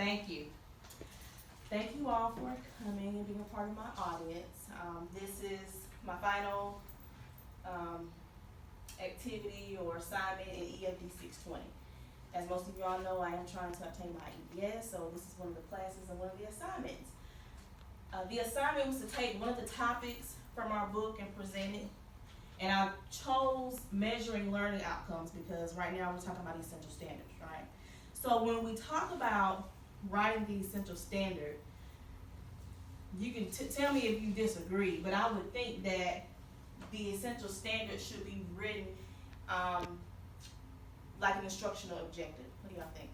Thank you. Thank you all for coming and being a part of my audience. This is my final activity or assignment in EFD 620. As most of you all know, I am trying to obtain my EBS, so this is one of the classes and one of the assignments. The assignment was to take one of the topics from our book and present it. And I chose measuring learning outcomes because right now we're talking about essential standards, right? So when we talk about writing the essential standard, you can tell me if you disagree, but I would think that the essential standard should be written like an instructional objective. What do y'all think?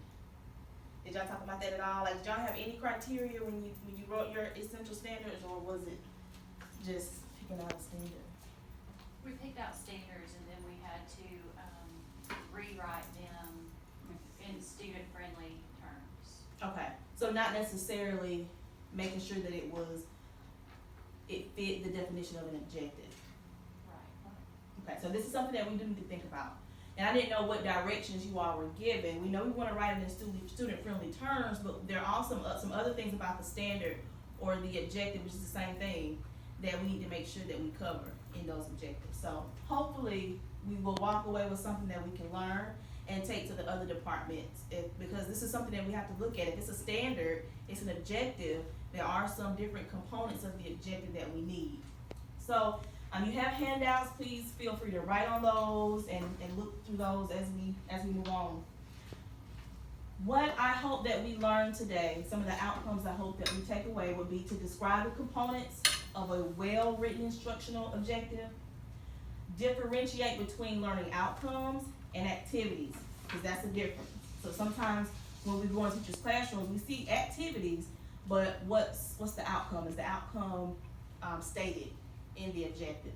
Did y'all talk about that at all? Like, did y'all have any criteria when you wrote your essential standards, or was it just picking out a standard? We picked out standards and then we had to rewrite them in student-friendly terms. Okay, so not necessarily making sure that it fit the definition of an objective. Right. Okay, so this is something that we do need to think about. And I didn't know what directions you all were given. We know we want to write it in student-friendly terms, but there are also some other things about the standard or the objective, which is the same thing, that we need to make sure that we cover in those objectives. So hopefully we will walk away with something that we can learn and take to the other departments, because this is something that we have to look at. If it's a standard, it's an objective, there are some different components of the objective that we need. So you have handouts, please feel free to write on those and look through those as we move on. What I hope that we learn today, some of the outcomes I hope that we take away would be to describe the components of a well-written instructional objective, differentiate between learning outcomes and activities, because that's the difference. So sometimes when we go into teachers' classrooms, we see activities, but what's the outcome? Is the outcome stated in the objective?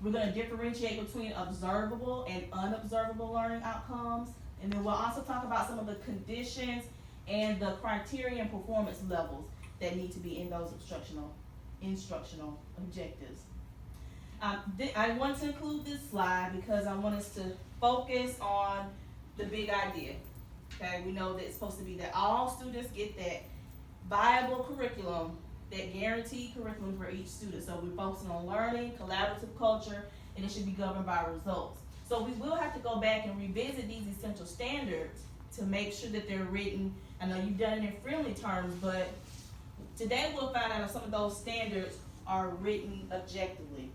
We're going to differentiate between observable and unobservable learning outcomes, and then we'll also talk about some of the conditions and the criteria and performance levels that need to be in those instructional objectives. I want to include this slide because I want us to focus on the big idea. Okay, we know that it's supposed to be that all students get that viable curriculum, that guaranteed curriculum for each student. So we're focusing on learning, collaborative culture, and it should be governed by results. So we will have to go back and revisit these essential standards to make sure that they're written. I know you've done it in friendly terms, but today we'll find out if some of those standards are written objectively.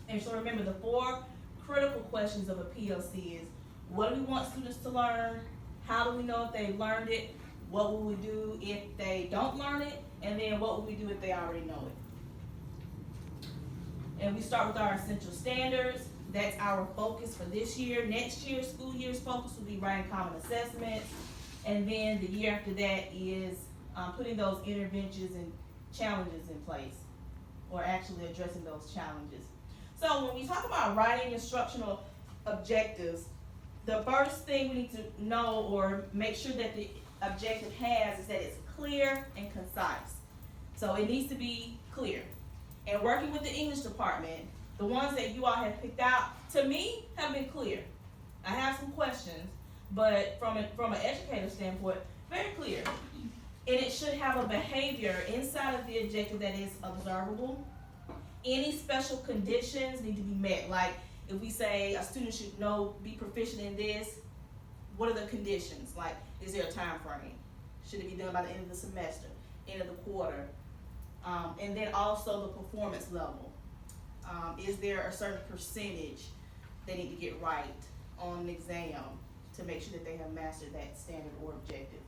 And so remember, the 4 critical questions of a PLC is, what do we want students to learn? How do we know if they've learned it? What will we do if they don't learn it? And then what will we do if they already know it? And we start with our essential standards. That's our focus for this year. Next year, school year's focus will be writing common assessments. And then the year after that is putting those interventions and challenges in place, or actually addressing those challenges. So when we talk about writing instructional objectives, the first thing we need to know or make sure that the objective has is that it's clear and concise. So it needs to be clear. And working with the English department, the ones that you all have picked out, to me, have been clear. I have some questions, but from an educator standpoint, very clear. And it should have a behavior inside of the objective that is observable. Any special conditions need to be met. Like if we say a student should be proficient in this, what are the conditions? Like, is there a time frame? Should it be done by the end of the semester, end of the quarter? And then also the performance level. Is there a certain percentage they need to get right on an exam to make sure that they have mastered that standard or objective?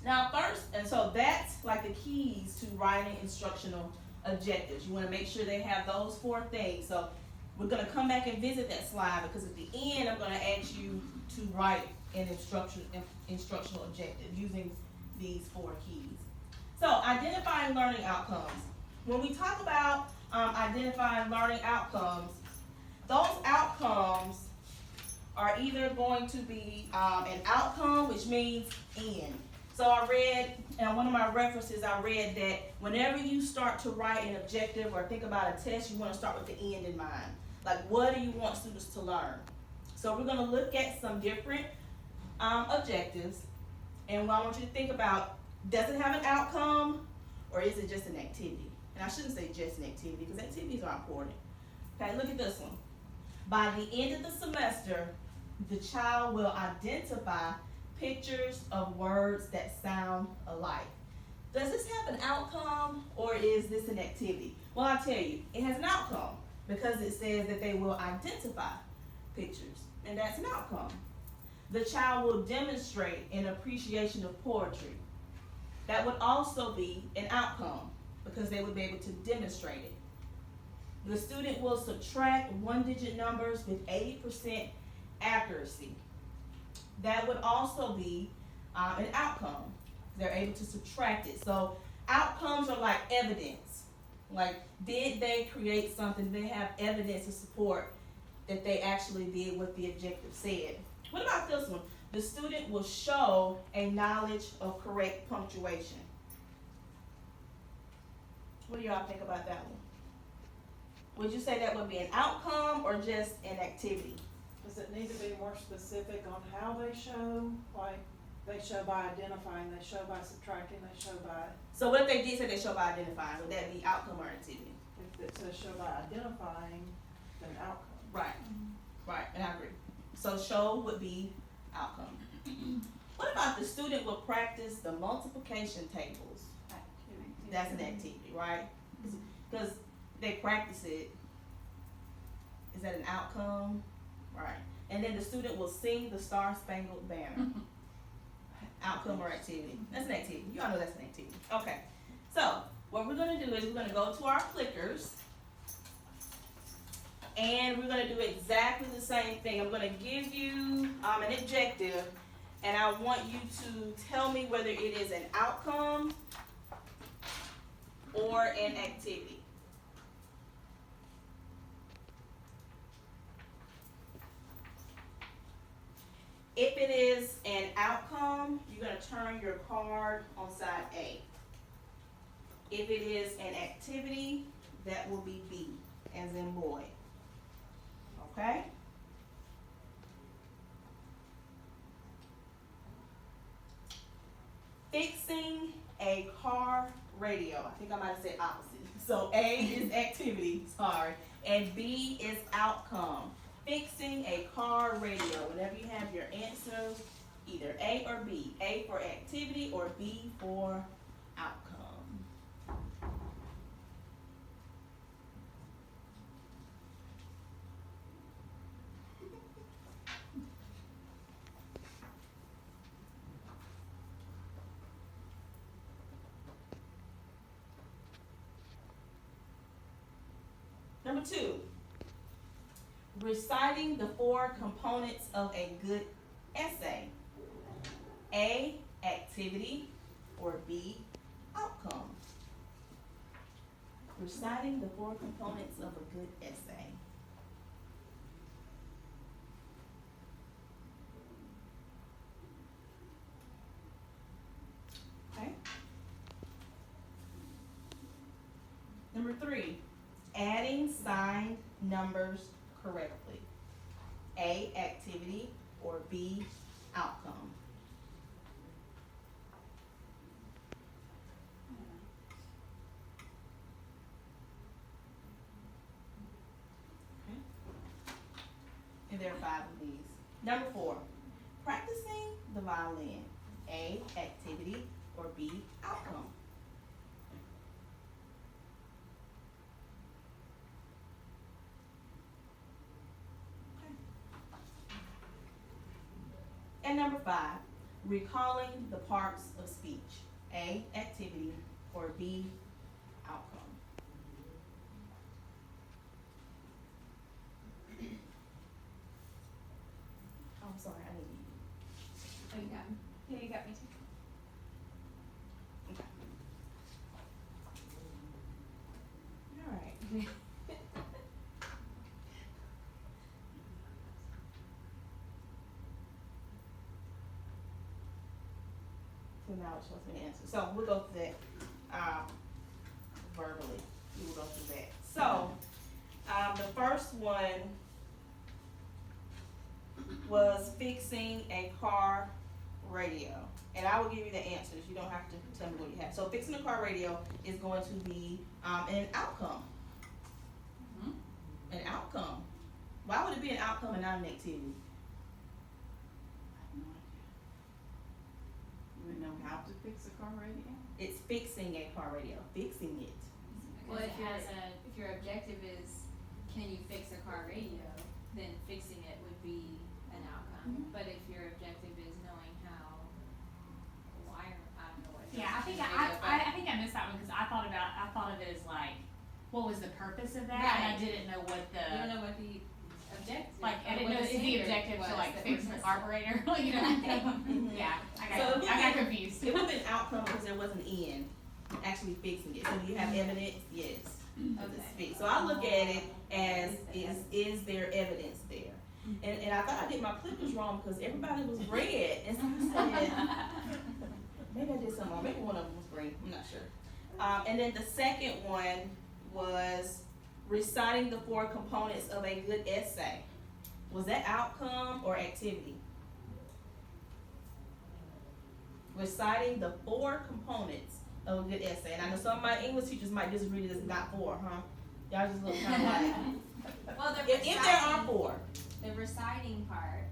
Now first, and so that's like the keys to writing instructional objectives. You want to make sure they have those 4 things. So we're going to come back and visit that slide, because at the end I'm going to ask you to write an instructional objective using these 4 keys. So identifying learning outcomes. When we talk about identifying learning outcomes, those outcomes are either going to be an outcome, which means end. So I read, in one of my references, I read that whenever you start to write an objective or think about a test, you want to start with the end in mind. Like, what do you want students to learn? So we're going to look at some different objectives, And what I want you to think about, does it have an outcome or is it just an activity? And I shouldn't say just an activity because activities are important. Okay, look at this one. By the end of the semester, the child will identify pictures of words that sound alike. Does this have an outcome or is this an activity? Well, I'll tell you, it has an outcome because it says that they will identify pictures, and that's an outcome. The child will demonstrate an appreciation of poetry. That would also be an outcome because they would be able to demonstrate it. The student will subtract one-digit numbers with 80% accuracy. That would also be an outcome. They're able to subtract it. So outcomes are like evidence. Like, did they create something? Did they have evidence to support that they actually did what the objective said? What about this one? The student will show a knowledge of correct punctuation. What do y'all think about that one? Would you say that would be an outcome or just an activity? Does it need to be more specific on how they show? Like, they show by identifying, they show by subtracting, they show by, So what if they did say they show by identifying? Would that be outcome or activity? if it says show by identifying, then outcome. Right, right, and I agree. So show would be outcome. What about the student will practice the multiplication tables? That's an activity, right? Because they practice it. Is that an outcome? Right. And then the student will sing the Star Spangled Banner. Outcome or activity? That's an activity. You all know that's an activity. Okay. So what we're going to do is we're going to go to our clickers. And we're going to do exactly the same thing. I'm going to give you an objective. And I want you to tell me whether it is an outcome or an activity. If it is an outcome, you're going to turn your card on side A. If it is an activity, that will be B, as in boy. Okay? Fixing a car radio. I think I might have said opposite. So A is activity, sorry, and B is outcome. Fixing a car radio. Whenever you have your answers, either A or B. A for activity or B for outcome. Number 2. Reciting the 4 components of a good essay. A, activity, or B, outcome. Reciting the 4 components of a good essay. Okay. Number 3, adding signed numbers correctly. A, activity, or B, outcome. Okay. And there are 5 of these. Number 4, practicing the violin. A, activity, or B, outcome. And number 5, recalling the parts of speech. A, activity, or B, outcome. Oh, I'm sorry, I didn't need Oh, you got me. Yeah, you got me too. you. Okay. All right. So now it's supposed to be an answer. So we'll go through that verbally. We will go through that. So the first one was fixing a car radio. And I will give you the answers. You don't have to tell me what you have. So fixing the car radio is going to be an outcome. Mhm. An outcome. Why would it be an outcome and not an activity? You would know how to fix a car radio? It's fixing a car radio. Fixing it. Well, Because if it has if your objective is, can you fix a car radio, then fixing it would be an outcome. Mhm. But if your objective is knowing how wire, I don't know what. Yeah, I think radio, I think I missed that one because I thought of it as like, what was the purpose of that? And I Right. didn't know what but you don't the, know what the objective. like, I or didn't what know, is the standard objective to was like that fix we're the testing. carburetor, you know? Mhm. Yeah, So I got confused. It would be an outcome because there was an end. Actually fixing it. So do you have evidence? Yes. Because it's Okay. fixed. So I look at it as is there evidence there? And I thought I did my clickers wrong because everybody was red. And so I said, maybe I did something wrong. Maybe one of them was green. I'm not sure. And then the second one was reciting the 4 components of a good essay. Was that outcome or activity? Reciting the 4 components of a good essay. And I know some of my English teachers might just read it as not 4, huh? Y'all just look kind of like, Well, the if there are 4. the reciting part,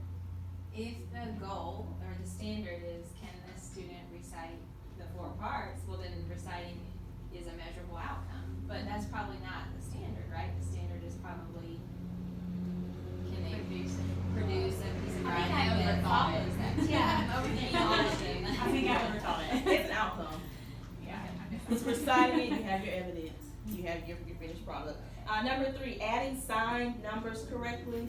if the goal or the standard is can the student recite the 4 parts, well then reciting is a measurable outcome. But that's probably not the standard, right? The standard is probably, can they produce a piece of I think writing I that overthought it. follows that? Yeah, I'm overthinking all of them. I think I overthought it. It's an outcome. Yeah, I missed It's that one. reciting it, you have your evidence, you have your finished product. Number 3, adding signed numbers correctly.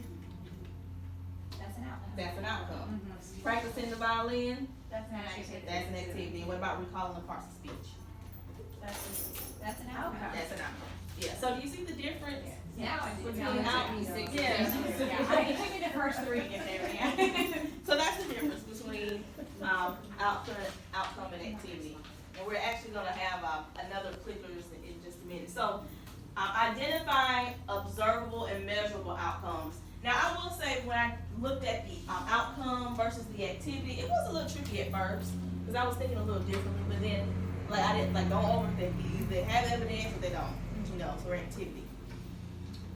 That's an outcome. That's an outcome. Mhm. Practicing the violin, That's an activity. that's an activity. And what about recalling the parts of speech? That's an outcome. That's an outcome. Yeah, so do you see the difference? Now I do. Between Now out- it took me 6 Yeah. years. Yeah, it took me the first 3 to get there, yeah. So that's the difference between outcome and activity. And we're actually gonna have another clickers in just a minute. So identifying observable and measurable outcomes. Now I will say when I looked at the outcome versus the activity, it was a little tricky at first because I was thinking a little differently. But then like I didn't don't overthink it. Either they have evidence or they don't. You know, for activity.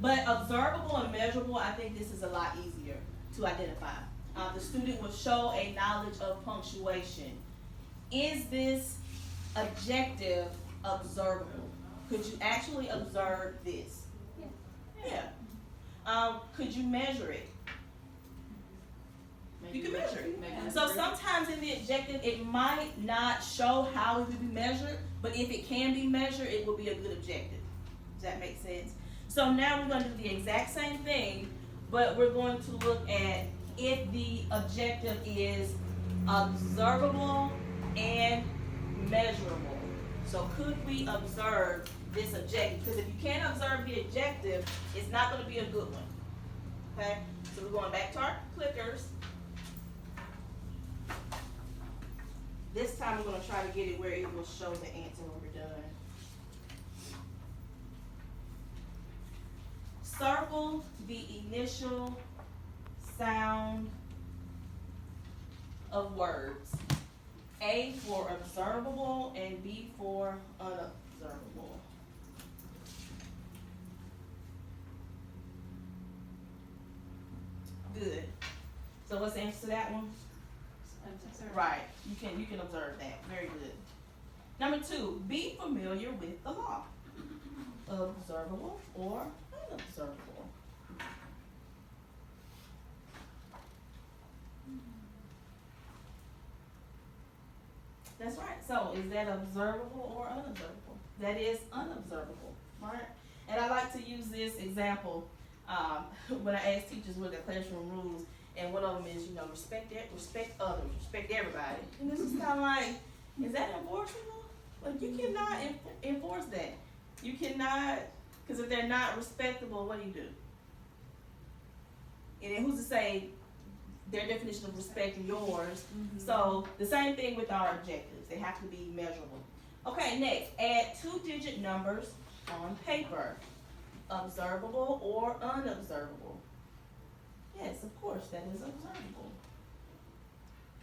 But observable and measurable, I think this is a lot easier to identify. The student will show a knowledge of punctuation. Is this objective observable? Could you actually observe this? Yeah. Could you measure it? You can measure it. So sometimes in the objective, it might not show how it would be measured, but if it can be measured, it will be a good objective. Does that make sense? So now we're going to do the exact same thing, but we're going to look at if the objective is observable and measurable. So could we observe this objective? Because if you can't observe the objective, it's not going to be a good one. Okay? So we're going back to our clickers. This time we're going to try to get it where it will show the answer when we're done. Circle the initial sound of words. A for observable and B for unobservable. Good. So what's the answer to that one? Right. You can observe that. Very good. Number 2, be familiar with the law. Observable or unobservable. That's right. So is that observable or unobservable? That is unobservable, right? And I like to use this example when I ask teachers what their classroom rules, and one of them is, respect others, respect everybody. And this is kind of like, is that enforceable? Like, you cannot enforce that. You cannot, because if they're not respectable, what do? And then who's to say their definition of respect and yours? So the same thing with our objectives. They have to be measurable. Okay, next, add 2-digit numbers on paper. Observable or unobservable? Yes, of course, that is observable.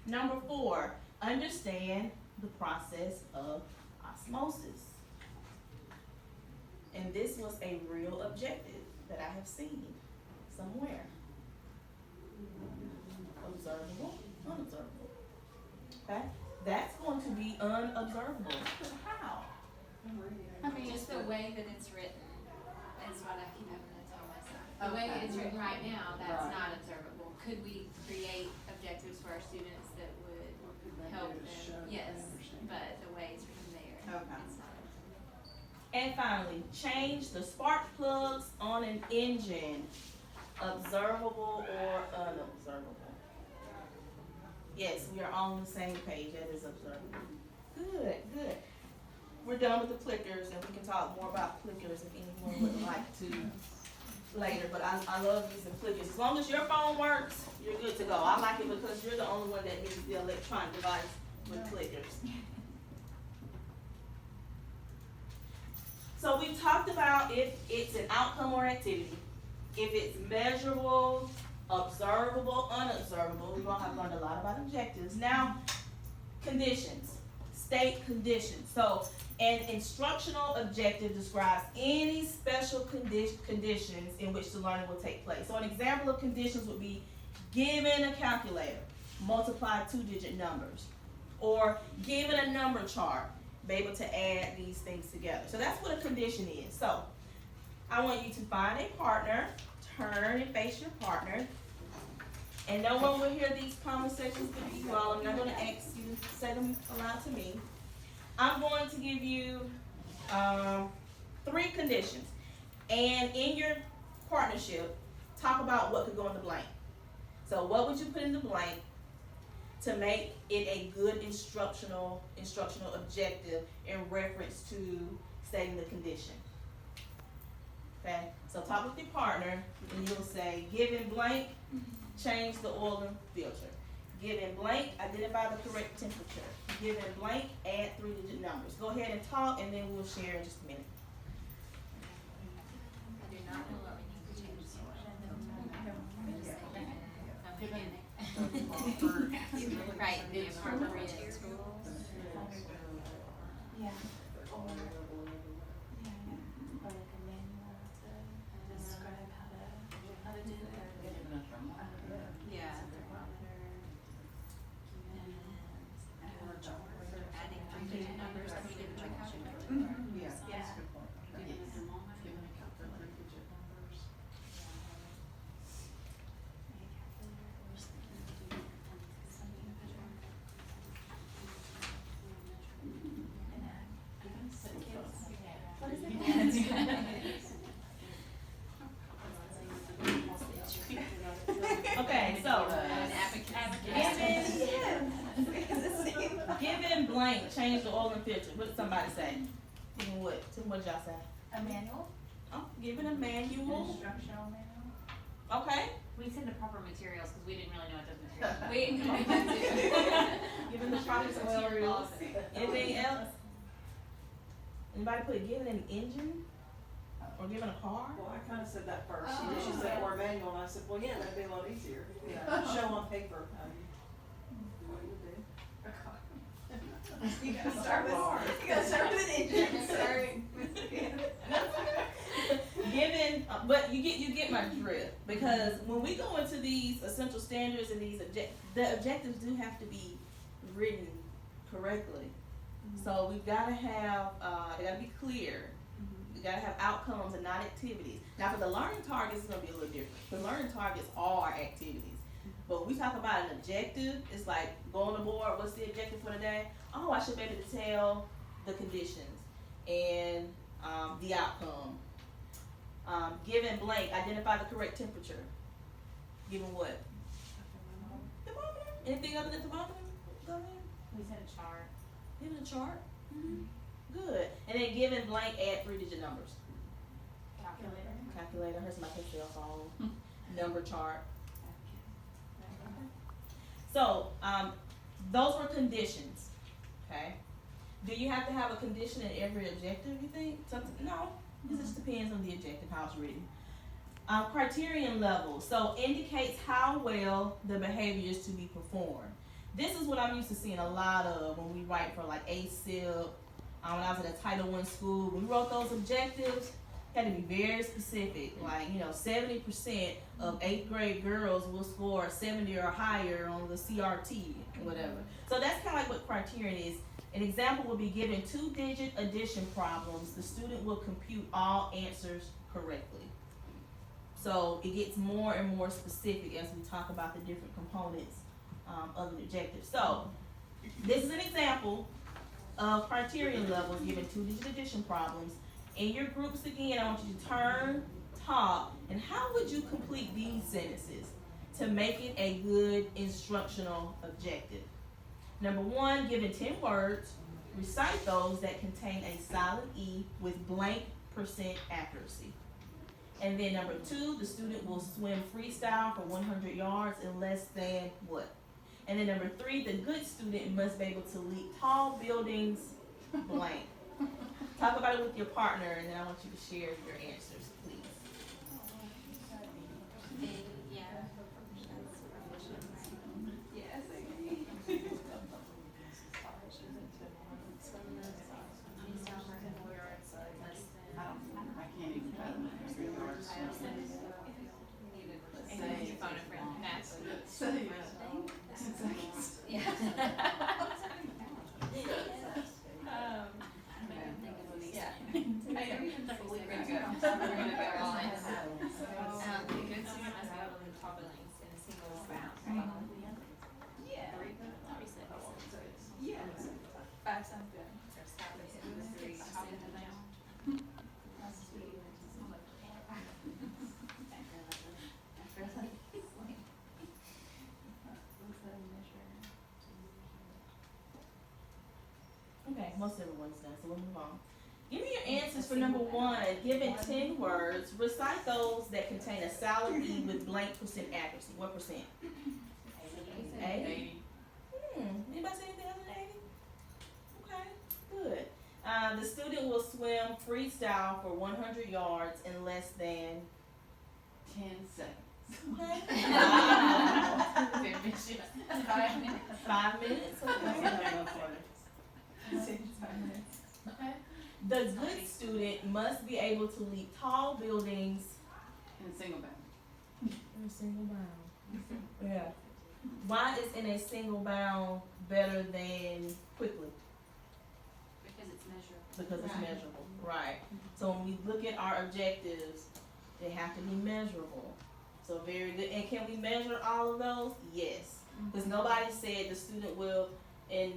Number 4, understand the process of osmosis. And this was a real objective that I have seen somewhere. Observable, unobservable. Okay? That's going to be unobservable. How? I mean, just the way that it's written is what I keep having to tell myself. The way that it's written right now, that's Right. not observable. Could we create objectives for our students that would help them? Yes, but the way it's written there, Okay. it's not observable. And finally, change the spark plugs on an engine, observable or unobservable. Yes, we are on the same page, that is observable. Good, good. We're done with the clickers, and we can talk more about clickers if anyone would like to later, but I love using clickers. As long as your phone works, you're good to go. I like it because you're the only one that needs the electronic device with clickers. So we talked about if it's an outcome or activity, if it's measurable, observable, unobservable. We're gonna have learned a lot about objectives. Now, conditions, state conditions. So an instructional objective describes any special conditions in which the learning will take place. So an example of conditions would be given a calculator, multiply 2-digit numbers, or given a number chart, be able to add these things together. So that's what a condition is. So I want you to find a partner, turn and face your partner, and no one will hear these conversations but you all. I'm not going to ask you to say them aloud to me. I'm going to give you 3 conditions, and in your partnership, talk about what could go in the blank. So what would you put in the blank to make it a good instructional objective in reference to stating the condition? Okay, so talk with your partner, and you'll say, given blank, change the oil and filter. Given blank, identify the correct temperature. Given blank, add 3-digit numbers. Go ahead and talk, and then we'll share in just a minute. I do not know what we need to change. Right, the appropriate tools. Yeah. Yeah. Adding 3-digit numbers that we didn't check out. Yeah, that's Yeah. a good point. Yes. Given a couple of 3-digit numbers. What is it? Okay, so given blank, change the oil and filter. What did somebody say? Given what? What did y'all say? A manual? Oh, given a manual. Instructional manual? Okay. We said the proper materials, cause we didn't really know what those materials were. We, Given the proper materials. Anything else? Anybody put given an engine? Or given a car? Well, I kinda said that first, Oh. and then she said or manual, and I said, well, yeah, that'd be a lot easier. Show on paper. What you do. You gotta start with, you gotta start with an engine. Given, but you get my drift, because when we go into these essential standards and these the objectives do have to be written correctly. So we've gotta have, they gotta be clear. We gotta have outcomes and not activities. Now for the learning targets, it's gonna be a little different. The learning targets are activities. But when we talk about an objective, it's like go on the board, what's the objective for the day? Oh, I should be able to tell the conditions and the outcome. Given blank, identify the correct temperature. Given what? Thermometer? Anything other than thermometer? Go ahead. We said a chart. Given a chart? Good. And then given blank, add 3-digit numbers. Calculator. Calculator, here's my cell phone. Number chart. So, those were conditions, okay? Do you have to have a condition in every objective, you think? Something? No, this just depends on the objective, how it's written. Criterion level, so indicates how well the behavior is to be performed. this is what I'm used to seeing a lot of when we write for like ASIP. When I was at a Title I school, when we wrote those objectives, had to be very specific. Like, 70% of 8th grade girls will score 70 or higher on the CRT or whatever. So that's kind of like what criterion is. An example would be given 2-digit addition problems. The student will compute all answers correctly. So it gets more and more specific as we talk about the different components of the objective. So this is an example of criterion levels given 2-digit addition problems. In your groups again, I want you to turn, talk, and how would you complete these sentences to make it a good instructional objective? Number 1, given 10 words, recite those that contain a silent E with blank % accuracy. And then number 2, the student will swim freestyle for 100 yards in less than what? And then number 3, the good student must be able to leap tall buildings blank. Talk about it with your partner, and then I want you to share your answers, please. Yeah. Yes, I can't even tell them. Yeah. We're gonna go all in. The good student must be able to tall buildings in a single bound, right? Yeah. 5 sounds good. Or start with 3, tall building. Okay, most everyone's done, so we'll move on. Give me your answers for number 1. Given 10 words, recite those that contain a silent E with blank % accuracy. What percent? 80. Anybody say anything other than 80? Okay, good. The student will swim freestyle for 100 yards in less than 10 seconds. okay. 5 minutes. Okay. The good student must be able to leap tall buildings In a single bound. in a single bound. Yeah. Why is in a single bound better than quickly? Because it's measurable. Because it's Right. measurable. Right. So when we look at our objectives, they have to be measurable. So very good. And can we measure all of those? Yes. Because nobody said the student will, and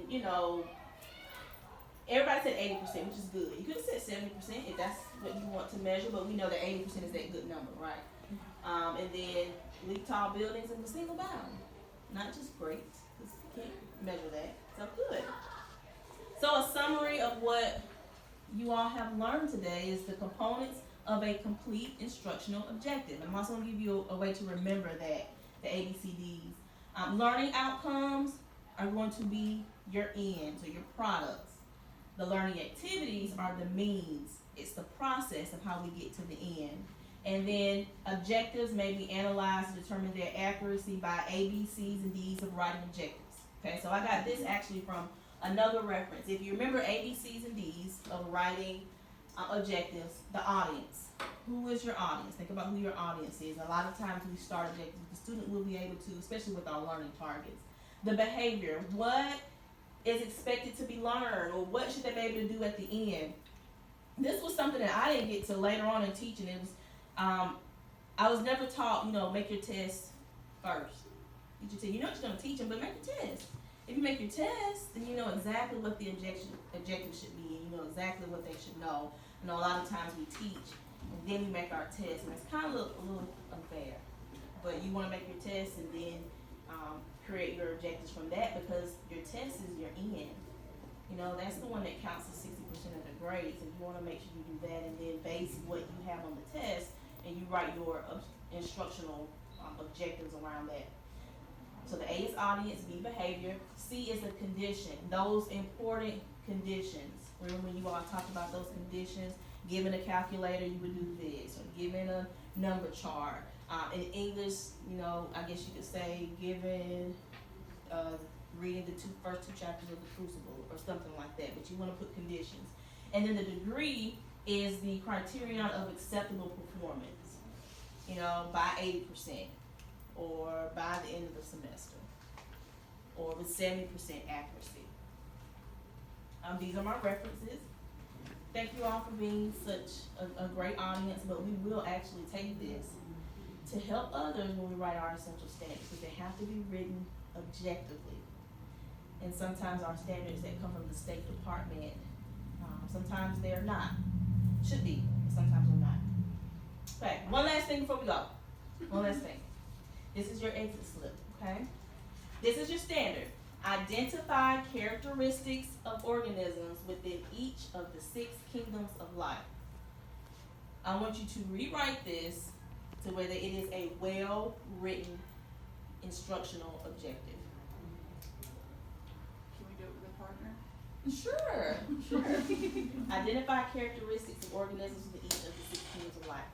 everybody said 80%, which is good. You could have said 70% if that's what you want to measure, but we know that 80% is that good number, right? And then leap tall buildings in a single bound. Not just great, because you can't measure that. So good. So a summary of what you all have learned today is the components of a complete instructional objective. I'm also going to give you a way to remember that, the ABCDs. Learning outcomes are going to be your ends or your products. The learning activities are the means. It's the process of how we get to the end. And then objectives may be analyzed to determine their accuracy by A, B, C's, and D's of writing objectives. Okay, so I got this actually from another reference. If you remember A, B, C's, and D's of writing objectives, the audience. Who is your audience? Think about who your audience is. A lot of times we start objectives, the student will be able to, especially with our learning targets. The behavior, what is expected to be learned, or what should they be able to do at the end? This was something that I didn't get to later on in teaching. It was, I was never taught, make your test first. You what you're going to teach them, but make your test. If you make your test, then you know exactly what the objective should be, and you know exactly what they should know. A lot of times we teach, and then we make our test, and it's kind of a little unfair. But you want to make your test, and then create your objectives from that, because your test is your end. That's the one that counts as 60% of the grades, and you want to make sure you do that, and then base what you have on the test, and you write your instructional objectives around that. So the A is audience, B behavior, C is a condition, those important conditions. Remember when you all talked about those conditions? Given a calculator, you would do this, or given a number chart. In English, I guess you could say given reading the first two chapters of the Crucible or something like that, but you wanna put conditions. And then the degree is the criterion of acceptable performance, you know, by 80%, or by the end of the semester, or with 70% accuracy. These are my references. Thank you all for being such a great audience, but we will actually take this to help others when we write our essential standards, because they have to be written objectively. And sometimes our standards that come from the State Department, sometimes they're not. Should be, but sometimes they're not. Okay, one last thing before we go. One last thing. This is your exit slip, okay? This is your standard. Identify characteristics of organisms within each of the 6 kingdoms of life. I want you to rewrite this to whether it is a well-written instructional objective. Can we do it with a partner? Sure, sure. Identify characteristics of organisms within each of the 6 kingdoms of life.